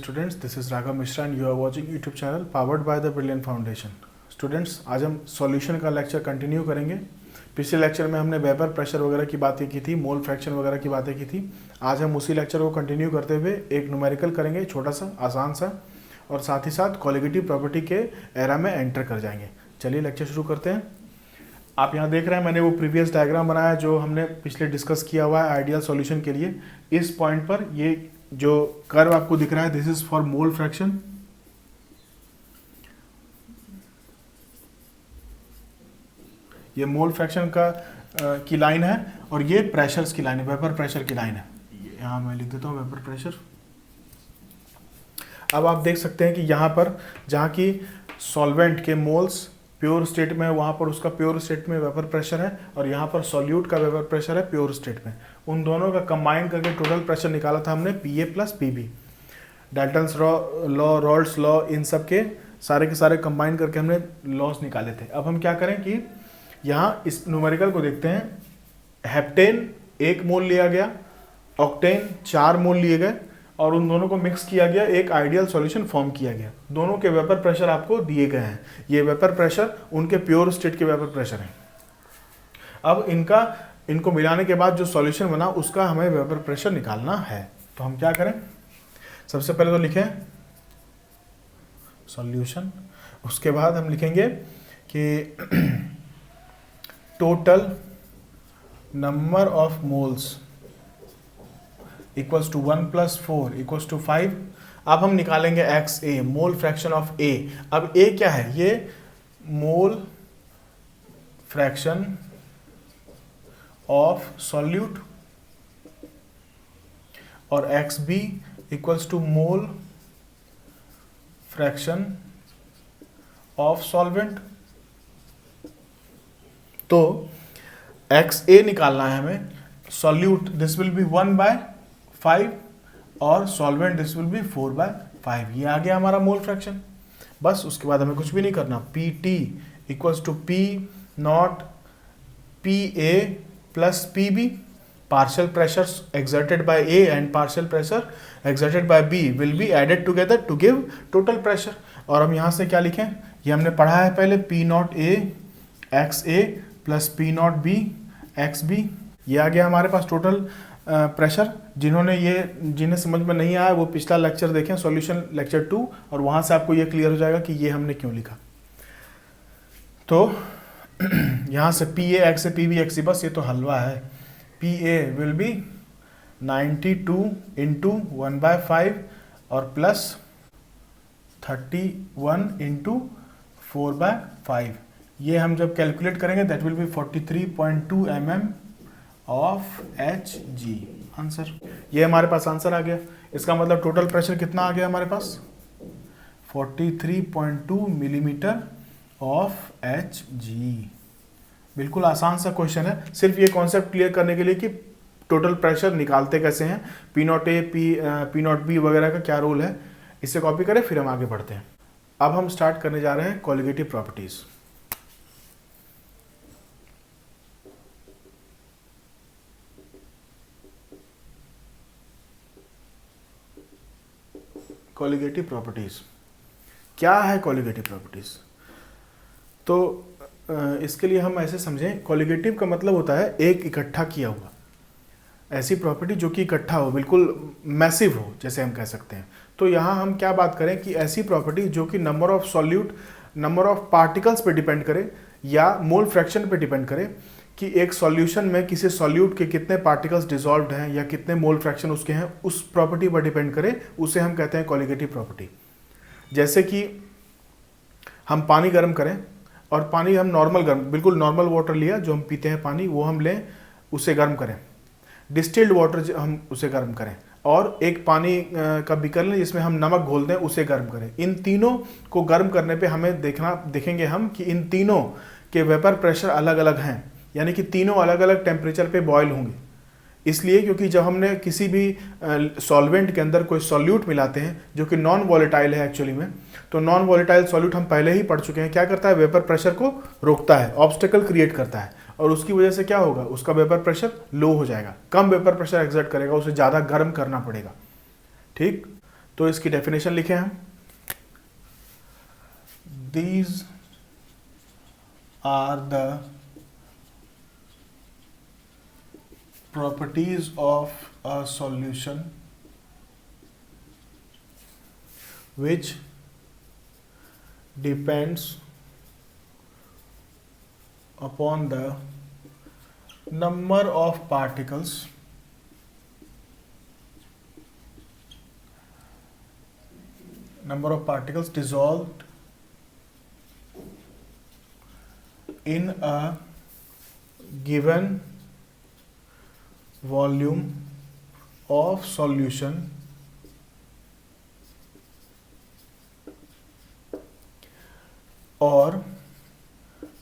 students, this is Raghav Mishra and you are watching YouTube channel powered by the Brilliant Foundation. Students, आज हम solution का lecture continue करेंगे। पिछले lecture में हमने वेपर प्रेशर वगैरह की बातें की थी, मोल फ्रैक्शन वगैरह की बातें की थी। आज हम उसी लेक्चर को कंटिन्यू करते हुए एक न्यूमेरिकल करेंगे, छोटा सा आसान सा, और साथ ही साथ कोलिगेटिव प्रॉपर्टी के एरा में एंटर कर जाएंगे। चलिए लेक्चर शुरू करते हैं। आप यहाँ देख रहे हैं मैंने वो प्रीवियस डायग्राम बनाया जो हमने पिछले डिस्कस किया हुआ है आइडियल सॉल्यूशन के लिए। इस पॉइंट पर ये जो कर्व आपको दिख रहा है, this is for mole fraction. ये मोल फ्रैक्शन का की लाइन है और ये प्रेशर्स की लाइन है, वेपर प्रेशर की लाइन है। यहाँ मैं लिख देता हूँ वेपर प्रेशर। अब आप देख सकते हैं कि यहाँ पर जहाँ की सॉल्वेंट के मोल्स प्योर स्टेट में है, वहाँ पर उसका प्योर स्टेट में वेपर प्रेशर है, और यहाँ पर सॉल्यूट का वेपर प्रेशर है प्योर स्टेट में। उन दोनों का कंबाइन करके टोटल प्रेशर निकाला था हमने PA plus PB। Dalton's law, Raoult's law, इन सब के सारे कंबाइन करके हमने लॉस निकाले थे। अब हम क्या करें कि यहाँ इस न्यूमेरिकल को देखते हैं। हेप्टेन 1 मोल लिया गया, ऑक्टेन 4 मोल लिए गए, और उन दोनों को मिक्स किया गया, एक आइडियल सॉल्यूशन फॉर्म किया गया। दोनों के वेपर प्रेशर आपको दिए गए हैं। ये वेपर प्रेशर उनके प्योर स्टेट के वेपर प्रेशर हैं। अब इनको मिलाने के बाद जो सॉल्यूशन बना उसका हमें वेपर प्रेशर निकालना है। तो हम क्या करें, सबसे पहले तो लिखें सॉल्यूशन, उसके बाद हम लिखेंगे कि total number of moles equals to 1 + 4 equals to 5। अब हम निकालेंगे XA, mole fraction of A। अब A क्या है, ये मोल फ्रैक्शन ऑफ सॉल्यूट, और XB equals to mole fraction of solvent. तो XA निकालना है हमें। सॉल्यूट दिस विल बी 1/5 और सॉल्वेंट दिस विल बी 4/5। ये आ गया हमारा मोल फ्रैक्शन। बस उसके बाद हमें कुछ भी नहीं करना। PT equals to P0 PA plus PB। Partial pressure exerted by A and partial pressure exerted by B will be added together to give total pressure। और हम यहाँ से क्या लिखें, ये हमने पढ़ा है पहले, P0A XA plus P0B XB। ये आ गया हमारे पास टोटल प्रेशर। जिन्हें समझ में नहीं आया वो पिछला लेक्चर देखें, सॉल्यूशन लेक्चर 2, और वहाँ से आपको ये क्लियर हो जाएगा कि ये हमने क्यों लिखा। तो यहाँ से PA XA PB XC, बस ये तो हलवा है। PA विल बी 92 इंटू 1/5 और प्लस 31 इंटू 4/5। ये हम जब कैलकुलेट करेंगे that will be 43.2 mm of Hg। Answer, ये हमारे पास आंसर आ गया। इसका मतलब टोटल प्रेशर कितना आ गया हमारे पास, 43.2 मिलीमीटर ऑफ Hg। बिल्कुल आसान सा क्वेश्चन है, सिर्फ ये कॉन्सेप्ट क्लियर करने के लिए कि टोटल प्रेशर निकालते कैसे हैं, P0A P0B वगैरह का क्या रोल है। इसे कॉपी करें, फिर हम आगे बढ़ते हैं। अब हम स्टार्ट करने जा रहे हैं कोलिगेटिव प्रॉपर्टीज। कोलिगेटिव प्रॉपर्टीज क्या है? कोलिगेटिव प्रॉपर्टीज तो इसके लिए हम ऐसे समझें, कोलिगेटिव का मतलब होता है एक इकट्ठा किया हुआ, ऐसी प्रॉपर्टी जो कि इकट्ठा हो, बिल्कुल मैसिव हो, जैसे हम कह सकते हैं। तो यहाँ हम क्या बात करें कि ऐसी प्रॉपर्टी जो कि number of solute, number of particles पे डिपेंड करे या मोल फ्रैक्शन पे डिपेंड करे, कि एक सॉल्यूशन में किसी सॉल्यूट के कितने पार्टिकल्स डिसॉल्व्ड हैं या कितने मोल फ्रैक्शन उसके हैं, उस प्रॉपर्टी पर डिपेंड करे, उसे हम कहते हैं कोलिगेटिव प्रॉपर्टी। जैसे कि हम पानी गर्म करें, और पानी हम नॉर्मल गर्म, बिल्कुल नॉर्मल वाटर लिया जो हम पीते हैं पानी, वो हम लें, उसे गर्म करें। डिस्टिल्ड वाटर हम उसे गर्म करें, और एक पानी का बीकर लें जिसमें हम नमक घोल दें, उसे गर्म करें। इन तीनों को गर्म करने पे हमें देखेंगे हम कि इन तीनों के वेपर प्रेशर अलग अलग हैं, यानी कि तीनों अलग अलग टेम्परेचर पे बॉयल होंगे। इसलिए क्योंकि जब हमने किसी भी सॉल्वेंट के अंदर कोई सॉल्यूट मिलाते हैं जो कि नॉन वॉलेटाइल है एक्चुअली में, तो नॉन वॉलेटाइल सॉल्यूट हम पहले ही पढ़ चुके हैं, क्या करता है, वेपर प्रेशर को रोकता है, ऑब्स्टेकल क्रिएट करता है, और उसकी वजह से क्या होगा, उसका वेपर प्रेशर लो हो जाएगा, कम वेपर प्रेशर एक्सर्ट करेगा, उसे ज़्यादा गर्म करना पड़ेगा। ठीक, तो इसकी डेफिनेशन लिखे हम, these are the properties of a solution which depends upon the number of particles dissolved in a given volume of solution और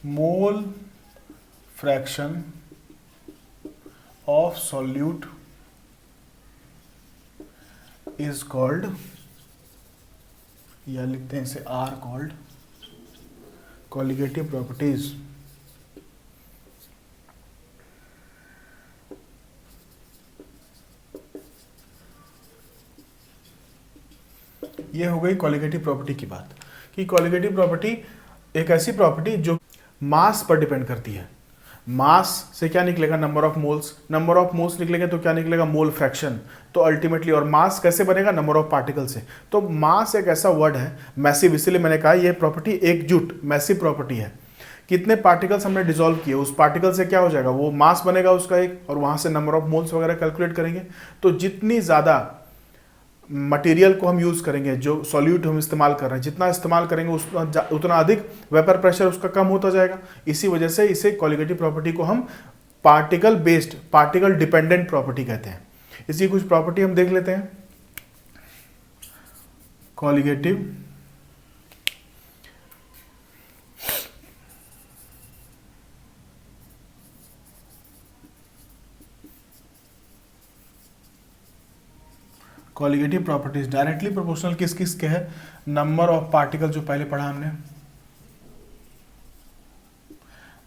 मोल fraction of solute is called, या लिखते हैं इसे आर कॉल्ड, कॉलिगेटिव प्रॉपर्टीज। ये हो गई कॉलिगेटिव प्रॉपर्टी की बात, कि कॉलिगेटिव प्रॉपर्टी एक ऐसी प्रॉपर्टी जो मास पर डिपेंड करती है। मास से क्या निकलेगा, number of moles, number of moles निकलेगा तो क्या निकलेगा, मोल फ्रैक्शन। तो अल्टीमेटली, और मास कैसे बनेगा, नंबर ऑफ पार्टिकल से। तो मास एक ऐसा वर्ड है, मैसिव, इसलिए मैंने कहा ये प्रॉपर्टी एकजुट मैसिव प्रॉपर्टी है। कितने पार्टिकल्स हमने डिसॉल्व किए, उस पार्टिकल से क्या हो जाएगा, वो मास बनेगा उसका एक, और वहां से नंबर ऑफ मोल्स वगैरह कैलकुलेट करेंगे। तो जितनी ज़्यादा मटेरियल को हम यूज़ करेंगे, जो सॉल्यूट हम इस्तेमाल कर रहे हैं, जितना इस्तेमाल करेंगे उतना अधिक वेपर प्रेशर उसका कम होता जाएगा। इसी वजह से इसे कॉलिगेटिव प्रॉपर्टी को हम particle based, particle dependent property कहते हैं। इसकी कुछ प्रॉपर्टी हम देख लेते हैं। Colligative colligative properties directly proportional किस किस के है, नंबर ऑफ पार्टिकल जो पहले पढ़ा हमने,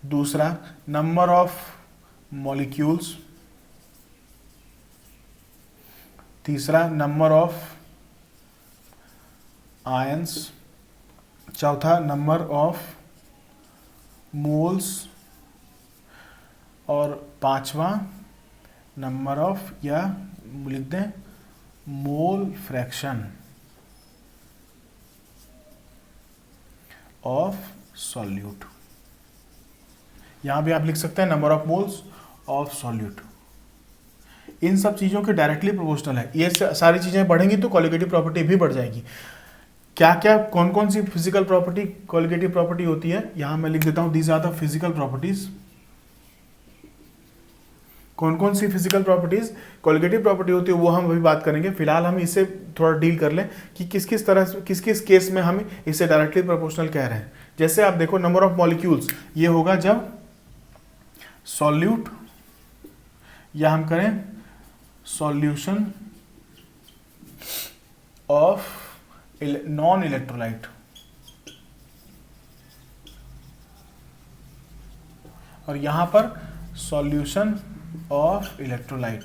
दूसरा नंबर ऑफ मॉलिक्यूल्स, तीसरा नंबर ऑफ आयंस, चौथा नंबर ऑफ मोल्स, और पांचवा नंबर ऑफ, या लिख दें मोल फ्रैक्शन ऑफ सॉल्यूट। यहां भी आप लिख सकते हैं number of moles of solute. इन सब चीजों के डायरेक्टली प्रोपोर्शनल है। ये सारी चीजें बढ़ेंगी तो कॉलिगेटिव प्रॉपर्टी भी बढ़ जाएगी। क्या क्या, कौन कौन सी फिजिकल प्रॉपर्टी कॉलिगेटिव प्रॉपर्टी होती है, यहां मैं लिख देता हूं, these are the physical properties. कौन कौन सी फिजिकल प्रॉपर्टीज कॉलिगेटिव प्रॉपर्टी होती है वो हम अभी बात करेंगे। फिलहाल हम इसे थोड़ा डील कर लें कि किस किस तरह से, किस किस केस में हम इसे डायरेक्टली प्रोपोर्शनल कह रहे हैं। जैसे आप देखो, नंबर ऑफ मॉलिक्यूल्स, ये होगा जब सॉल्यूट, या हम करें सॉल्यूशन ऑफ नॉन इलेक्ट्रोलाइट, और यहां पर सॉल्यूशन ऑफ इलेक्ट्रोलाइट।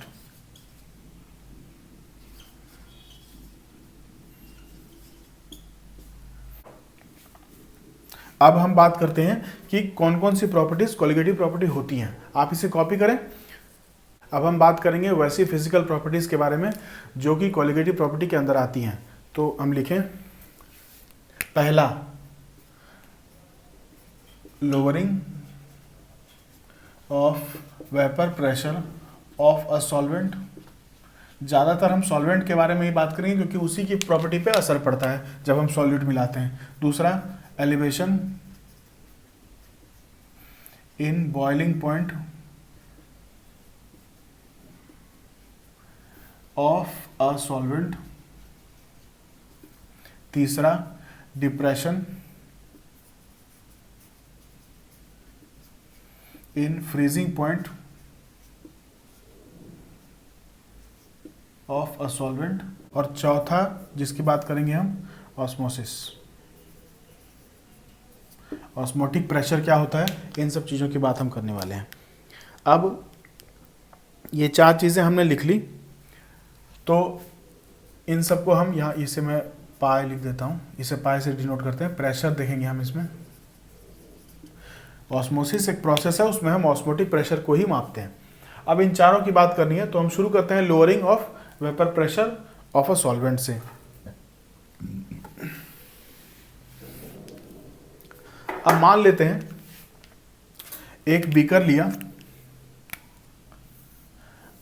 अब हम बात करते हैं कि कौन कौन सी प्रॉपर्टीज कॉलिगेटिव प्रॉपर्टी होती हैं। आप इसे कॉपी करें। अब हम बात करेंगे वैसी फिजिकल प्रॉपर्टीज के बारे में जो कि कॉलिगेटिव प्रॉपर्टी के अंदर आती हैं। तो हम लिखें, पहला lowering of vapour pressure of a solvent. ज़्यादातर हम सॉल्वेंट के बारे में ही बात करेंगे क्योंकि उसी की प्रॉपर्टी पे असर पड़ता है जब हम सॉल्यूट मिलाते हैं। दूसरा, elevation in boiling point of a solvent. तीसरा, depression in freezing point of a solvent. और चौथा जिसकी बात करेंगे हम, ऑस्मोसिस। ऑस्मोटिक प्रेशर क्या होता है, इन सब चीज़ों की बात हम करने वाले हैं। अब ये चार चीज़ें हमने लिख ली। तो इन सबको हम यहाँ, इसे मैं पाई लिख देता हूँ, इसे पाई से डिनोट करते हैं। प्रेशर देखेंगे हम इसमें, ऑस्मोसिस एक प्रोसेस है, उसमें हम ऑस्मोटिक प्रेशर को ही मापते हैं। अब इन चारों की बात करनी है तो हम शुरू करते हैं lowering of vapour pressure of a solvent से। अब मान लेते हैं एक बीकर लिया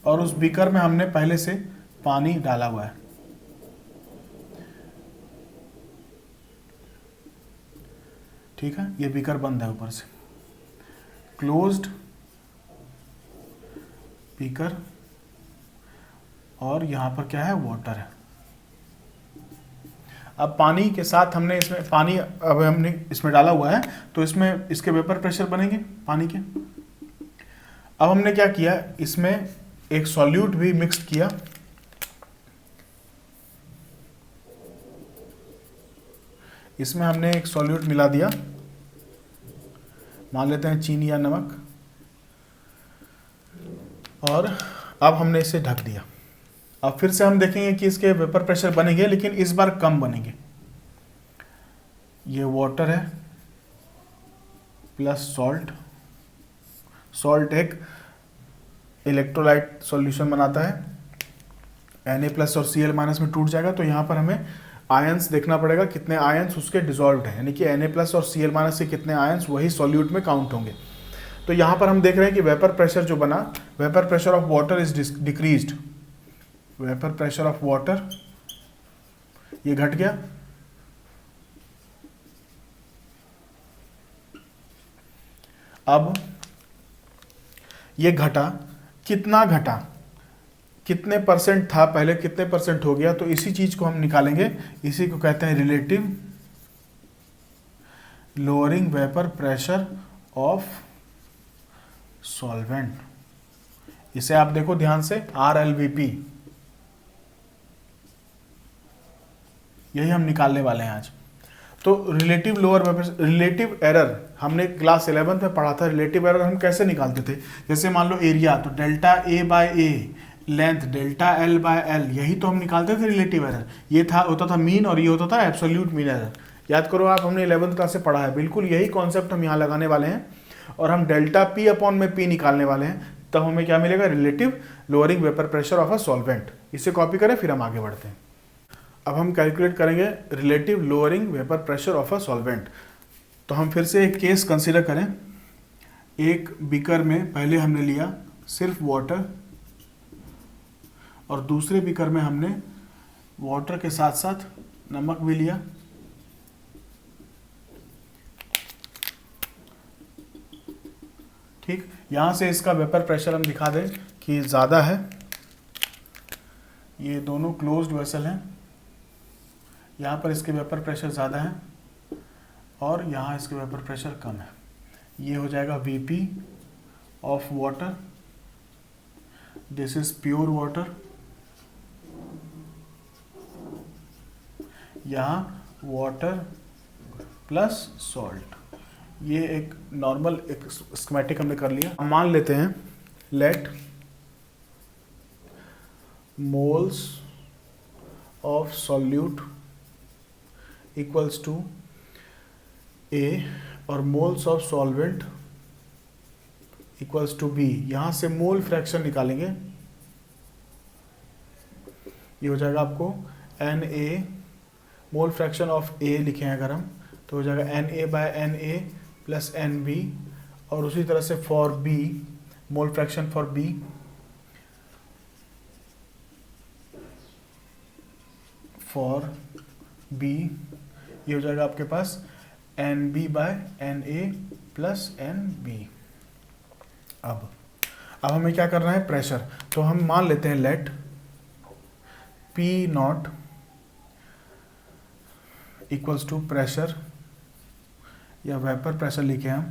और उस बीकर में हमने पहले से पानी डाला हुआ है। ठीक है, ये बीकर बंद है ऊपर से, क्लोज्ड बीकर, और यहां पर क्या है, वाटर है। अब पानी के साथ हमने इसमें पानी अब हमने इसमें डाला हुआ है तो इसमें इसके वेपर प्रेशर बनेंगे पानी के। अब हमने क्या किया, इसमें एक सॉल्यूट भी मिक्स किया। इसमें हमने एक सॉल्यूट मिला दिया, मान लेते हैं चीनी या नमक, और अब हमने इसे ढक दिया। अब फिर से हम देखेंगे कि इसके वेपर प्रेशर बनेंगे, लेकिन इस बार कम बनेंगे। ये वाटर है प्लस सॉल्ट, सॉल्ट एक इलेक्ट्रोलाइट सॉल्यूशन बनाता है, Na+ और Cl- में टूट जाएगा, तो यहाँ पर हमें आयंस देखना पड़ेगा, कितने आयंस उसके डिसॉल्व्ड हैं, यानी कि Na+ और Cl- से कितने आयंस वही सॉल्यूट में काउंट होंगे। तो यहाँ पर हम देख रहे हैं कि वेपर प्रेशर जो बना, vapour pressure of water is decreased, vapour pressure of water ये घट गया। अब ये घटा, कितना घटा, कितने परसेंट था पहले, कितने परसेंट हो गया, तो इसी चीज को हम निकालेंगे। इसी को कहते हैं relative lowering vapour pressure of solvent. इसे आप देखो ध्यान से, RLVP, यही हम निकालने वाले हैं आज। तो relative lower vapour, relative error हमने क्लास 11th में पढ़ा था। रिलेटिव एरर हम कैसे निकालते थे, जैसे मान लो एरिया, तो delta A/A, length delta L/L, यही तो हम निकालते थे रिलेटिव एरर। ये था, होता था मीन, और ये होता था एब्सोल्यूट मीन एरर। याद करो आप, हमने 11th क्लास से पढ़ा है, बिल्कुल यही कॉन्सेप्ट हम यहाँ लगाने वाले हैं, और हम डेल्टा P/P निकालने वाले हैं। तब हमें क्या मिलेगा, relative lowering vapour pressure of a solvent. इसे कॉपी करें, फिर हम आगे बढ़ते हैं। अब हम कैलकुलेट करेंगे relative lowering vapour pressure of a solvent. तो हम फिर से एक केस कंसीडर करें। एक बीकर में पहले हमने लिया सिर्फ वाटर, और दूसरे बीकर में हमने वाटर के साथ साथ नमक भी लिया। ठीक, यहाँ से इसका वेपर प्रेशर हम दिखा दें कि ज़्यादा है। ये दोनों क्लोज्ड वेसल हैं, यहाँ पर इसके वेपर प्रेशर ज़्यादा है और यहाँ इसके वेपर प्रेशर कम है। ये हो जाएगा VP of water, this is pure water. यहाँ वाटर प्लस सॉल्ट, ये एक नॉर्मल एक स्कीमेटिक हमने कर लिया। हम मान लेते हैं let moles of solute equals to A और moles of solvent equals to B। यहाँ से मोल फ्रैक्शन निकालेंगे, ये हो जाएगा आपको Na, mole fraction of A लिखे हैं अगर हम, तो हो जाएगा Na/Na प्लस NB, और उसी तरह से for B, mole fraction for B ये हो जाएगा आपके पास NB/Na प्लस NB। अब हमें क्या करना है, प्रेशर। तो हम मान लेते हैं let P0 equals to pressure या वेपर प्रेशर लिखे हम,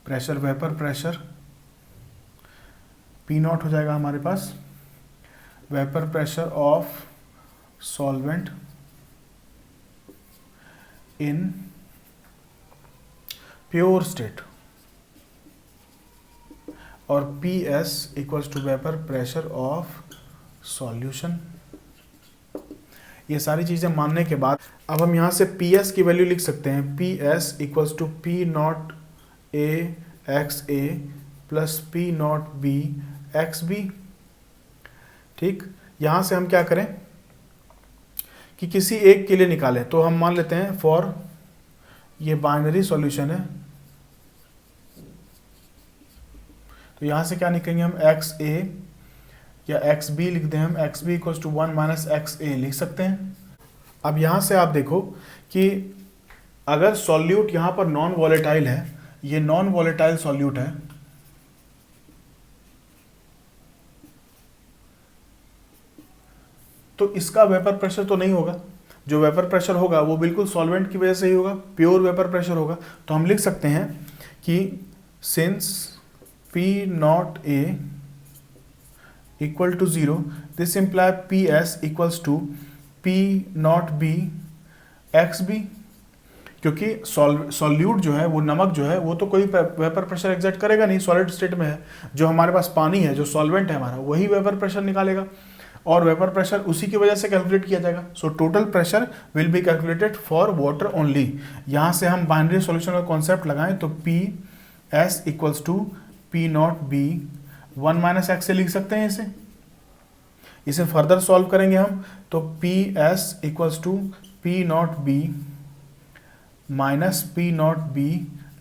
प्रेशर वेपर प्रेशर P0 हो जाएगा हमारे पास vapour pressure of solvent in pure state, और P S equals to vapour pressure of solution. ये सारी चीज़ें मानने के बाद अब हम यहाँ से पी एस की वैल्यू लिख सकते हैं, P S equals to P not A X A plus P not B X B. ठीक, यहाँ से हम क्या करें कि किसी एक के लिए निकालें, तो हम मान लेते हैं फॉर ये बाइनरी सॉल्यूशन है, तो यहाँ से क्या निकलेंगे हम एक्स ए या एक्स बी लिख दें, हम X B equals to 1 minus X A लिख सकते हैं। अब यहाँ से आप देखो कि अगर सॉल्यूट यहाँ पर नॉन वॉलेटाइल है, ये नॉन वॉलेटाइल सॉल्यूट है, तो इसका वेपर प्रेशर तो नहीं होगा, जो वेपर प्रेशर होगा वो बिल्कुल सॉल्वेंट की वजह से ही होगा, प्योर वेपर प्रेशर होगा। तो हम लिख सकते हैं कि since P not A equal to 0, this imply PS equals to P not B X B, क्योंकि सॉल्यूट जो है वो नमक जो है वो तो कोई वेपर प्रेशर एग्जर्ट करेगा नहीं, सॉलिड स्टेट में है। जो हमारे पास पानी है, जो सॉल्वेंट है हमारा, वही वेपर प्रेशर निकालेगा और वेपर प्रेशर उसी की वजह से कैलकुलेट किया जाएगा। So total pressure will be calculated for water only. यहाँ से हम बाइनरी सॉल्यूशन का कॉन्सेप्ट लगाएं तो P S equals to P not B 1 minus X से लिख सकते हैं इसे फर्दर सॉल्व करेंगे हम, तो P S equals to P not B minus P not B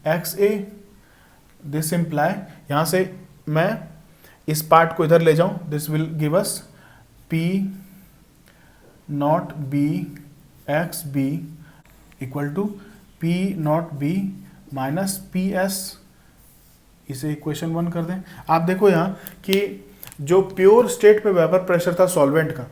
X A. This imply, यहाँ से मैं इस पार्ट को इधर ले जाऊं, this will give us P not B X B equal to P not B minus P S. इसे equation 1 कर दें। आप देखो यहाँ कि जो प्योर स्टेट पे वेपर प्रेशर था सॉल्वेंट का,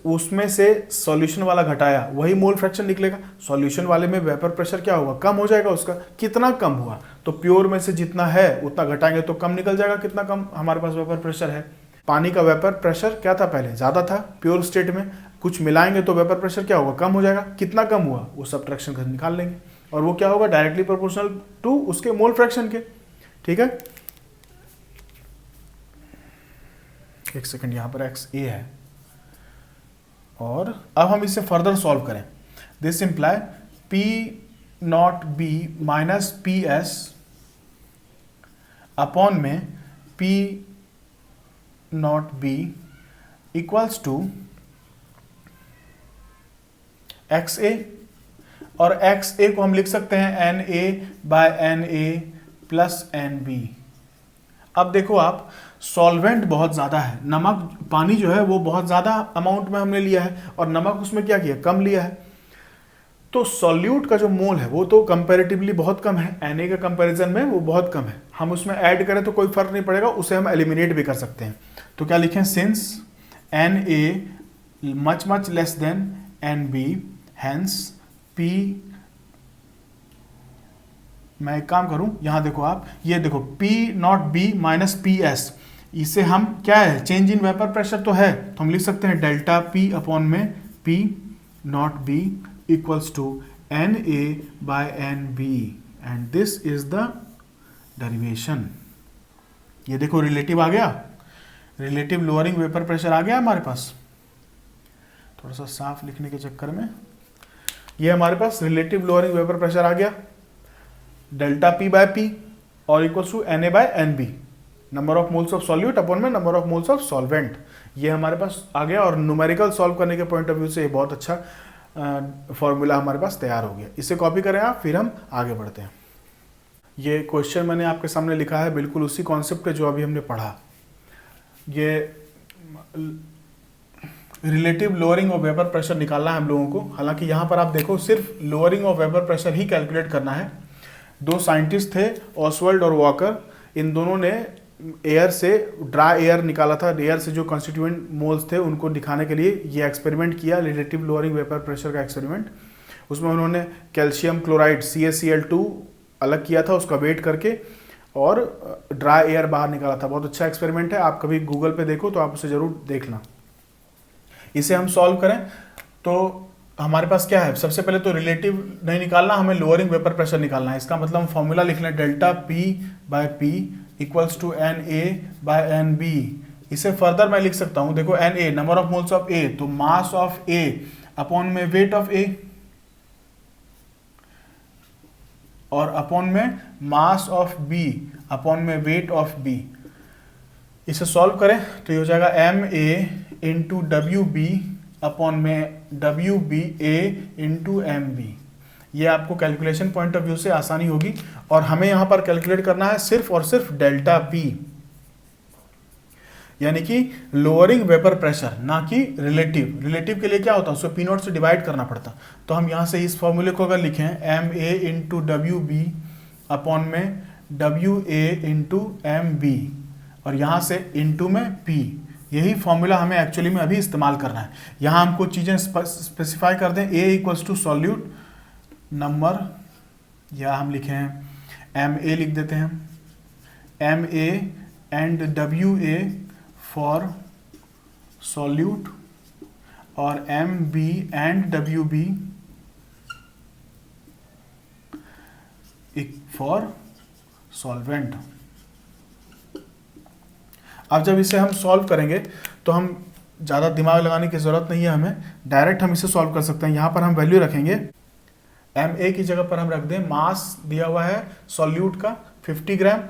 उसमें से सॉल्यूशन वाला घटाया, वही मोल फ्रैक्शन निकलेगा। सॉल्यूशन वाले में वेपर प्रेशर क्या होगा, कम हो जाएगा उसका। कितना कम हुआ, तो प्योर में से जितना है उतना घटाएंगे तो कम निकल जाएगा। कितना कम हमारे पास वेपर प्रेशर है, पानी का वेपर प्रेशर क्या था पहले, ज़्यादा था प्योर स्टेट में, कुछ मिलाएंगे तो वेपर प्रेशर क्या होगा, कम हो जाएगा। कितना कम हुआ वो सब्ट्रैक्शन कर निकाल लेंगे और वो क्या होगा, डायरेक्टली प्रोपोर्शनल टू उसके मोल फ्रैक्शन के। ठीक है, एक सेकंड, यहाँ पर एक्स ए है और अब हम इसे फर्दर सॉल्व करें। This implies P not B minus P S upon में P not B equals to X A, और एक्स ए को हम लिख सकते हैं N A by N A plus N B. अब देखो आप, सॉल्वेंट बहुत ज़्यादा है, नमक पानी जो है वो बहुत ज़्यादा अमाउंट में हमने लिया है और नमक उसमें क्या किया, कम लिया है। तो सॉल्यूट का जो मोल है वो तो कंपैरेटिवली बहुत कम है, Na के कंपैरिजन में वो बहुत कम है। हम उसमें ऐड करें तो कोई फर्क नहीं पड़ेगा, उसे हम एलिमिनेट भी कर सकते हैं। तो क्या लिखें, since Na much much less than Nb, hence P, मैं एक काम करूं, यहां देखो आप, ये देखो P not B minus P S, इसे हम क्या है, चेंज इन वेपर प्रेशर तो है, तो हम लिख सकते हैं डेल्टा P अपॉन में P not B equals to N A by N B, and this is the derivation. ये देखो रिलेटिव आ गया, रिलेटिव लोअरिंग वेपर प्रेशर आ गया हमारे पास। थोड़ा सा साफ लिखने के चक्कर में ये हमारे पास रिलेटिव लोअरिंग वेपर प्रेशर आ गया, डेल्टा P बाय P और equals to Na by Nb, number of moles of solute upon में number of moles of solvent. ये हमारे पास आ गया और न्यूमेरिकल सॉल्व करने के पॉइंट ऑफ व्यू से ये बहुत अच्छा फॉर्मूला हमारे पास तैयार हो गया। इसे कॉपी करें आप, फिर हम आगे बढ़ते हैं। ये क्वेश्चन मैंने आपके सामने लिखा है बिल्कुल उसी कॉन्सेप्ट के जो अभी हमने पढ़ा। ये relative lowering of vapour pressure निकालना है हम लोगों को। हालांकि यहाँ पर आप देखो सिर्फ lowering of vapour pressure he calculate करना है। दो साइंटिस्ट थे, ऑसवर्ल्ड और वॉकर, इन दोनों ने एयर से ड्राई एयर निकाला था, एयर से जो कॉन्स्टिट्यूएंट मोल्स थे उनको दिखाने के लिए ये एक्सपेरिमेंट किया, रिलेटिव लोअरिंग वेपर प्रेशर का एक्सपेरिमेंट। उसमें उन्होंने कैल्शियम क्लोराइड CaCl2 अलग किया था, उसका वेट करके, और ड्राई एयर बाहर निकाला था। बहुत अच्छा एक्सपेरिमेंट है, आप कभी गूगल पे देखो तो आप उसे ज़रूर देखना। इसे हम सॉल्व करें तो हमारे पास क्या है, सबसे पहले तो रिलेटिव नहीं निकालना, हमें लोअरिंग वेपर प्रेशर निकालना है। इसका मतलब हम फॉर्मूला लिख लें, delta P by P equals to Na/Nb। इसे फर्दर मैं लिख सकता हूं, देखो Na number of moles of A, तो मास ऑफ A अपॉन में वेट ऑफ A, और अपॉन में मास ऑफ B अपॉन में वेट ऑफ B। इसे सॉल्व करें तो ये हो जाएगा Ma इंटू WB अपॉन में WBA इंटू MB। ये आपको कैलकुलेशन पॉइंट ऑफ व्यू से आसानी होगी, और हमें यहां पर कैलकुलेट करना है सिर्फ और सिर्फ डेल्टा P, यानी कि लोअरिंग वेपर प्रेशर, ना कि रिलेटिव। रिलेटिव के लिए क्या होता है, उसको P0 से डिवाइड करना पड़ता। तो हम यहां से इस फॉर्मूले को अगर लिखें Ma इंटू WB अपॉन में WA इंटू MB, और यहां से इंटू में P, यही फॉर्मूला हमें एक्चुअली में अभी इस्तेमाल करना है। यहां हमको चीजें स्पेसिफाई कर दें, A equals to solute number, या हम लिखें Ma लिख देते हैं, Ma and WA for solute, और MB and WB for solvent. अब जब इसे हम सॉल्व करेंगे तो हम ज़्यादा दिमाग लगाने की ज़रूरत नहीं है, हमें डायरेक्ट हम इसे सॉल्व कर सकते हैं। यहाँ पर हम वैल्यू रखेंगे, Ma की जगह पर हम रख दें मास दिया हुआ है सॉल्यूट का 50 ग्राम,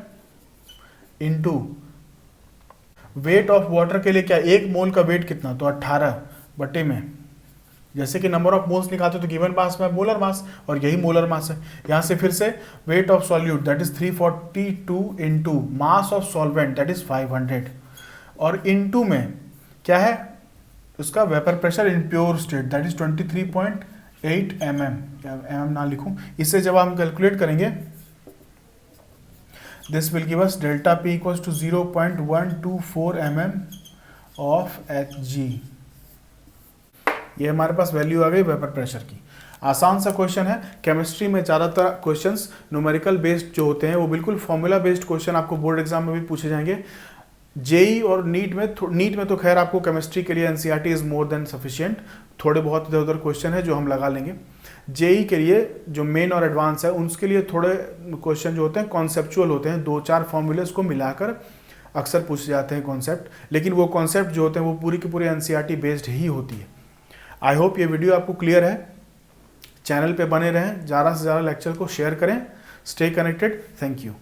इंटू वेट ऑफ वाटर के लिए क्या, 1 मोल का वेट कितना, तो 18 बटे में, जैसे कि नंबर ऑफ मोल्स निकालते तो गिवन मास में मोलर मास, और यही मोलर मास है। यहाँ से फिर से weight of solute that is 342 into mass of solvent that is 500, और इंटू में क्या है उसका vapour pressure in pure state that is 23.8 mm, mm ना लिखूं। इससे जब हम कैलकुलेट करेंगे this will give us delta P equals to 0.124 mm of Hg। ये हमारे पास वैल्यू आ गई वेपर प्रेशर की। आसान सा क्वेश्चन है। केमिस्ट्री में ज़्यादातर क्वेश्चंस न्यूमेरिकल बेस्ड जो होते हैं वो बिल्कुल फॉर्मूला बेस्ड क्वेश्चन आपको बोर्ड एग्जाम में भी पूछे जाएंगे। जेई और नीट में तो खैर आपको केमिस्ट्री के लिए NCERT is more than sufficient, थोड़े बहुत इधर उधर क्वेश्चन है जो हम लगा लेंगे। जेई के लिए जो मेन और एडवांस है उसके लिए थोड़े क्वेश्चन जो होते हैं कॉन्सेप्चुअल होते हैं, 2-4 फॉर्मूलेस को मिलाकर अक्सर पूछे जाते हैं कॉन्सेप्ट, लेकिन वो कॉन्सेप्ट जो होते हैं वो पूरी की पूरी एनसीईआरटी बेस्ड ही होती है। आई होप ये वीडियो आपको क्लियर है। चैनल पे बने रहें, ज़्यादा से ज़्यादा लेक्चर को शेयर करें। Stay connected. Thank you.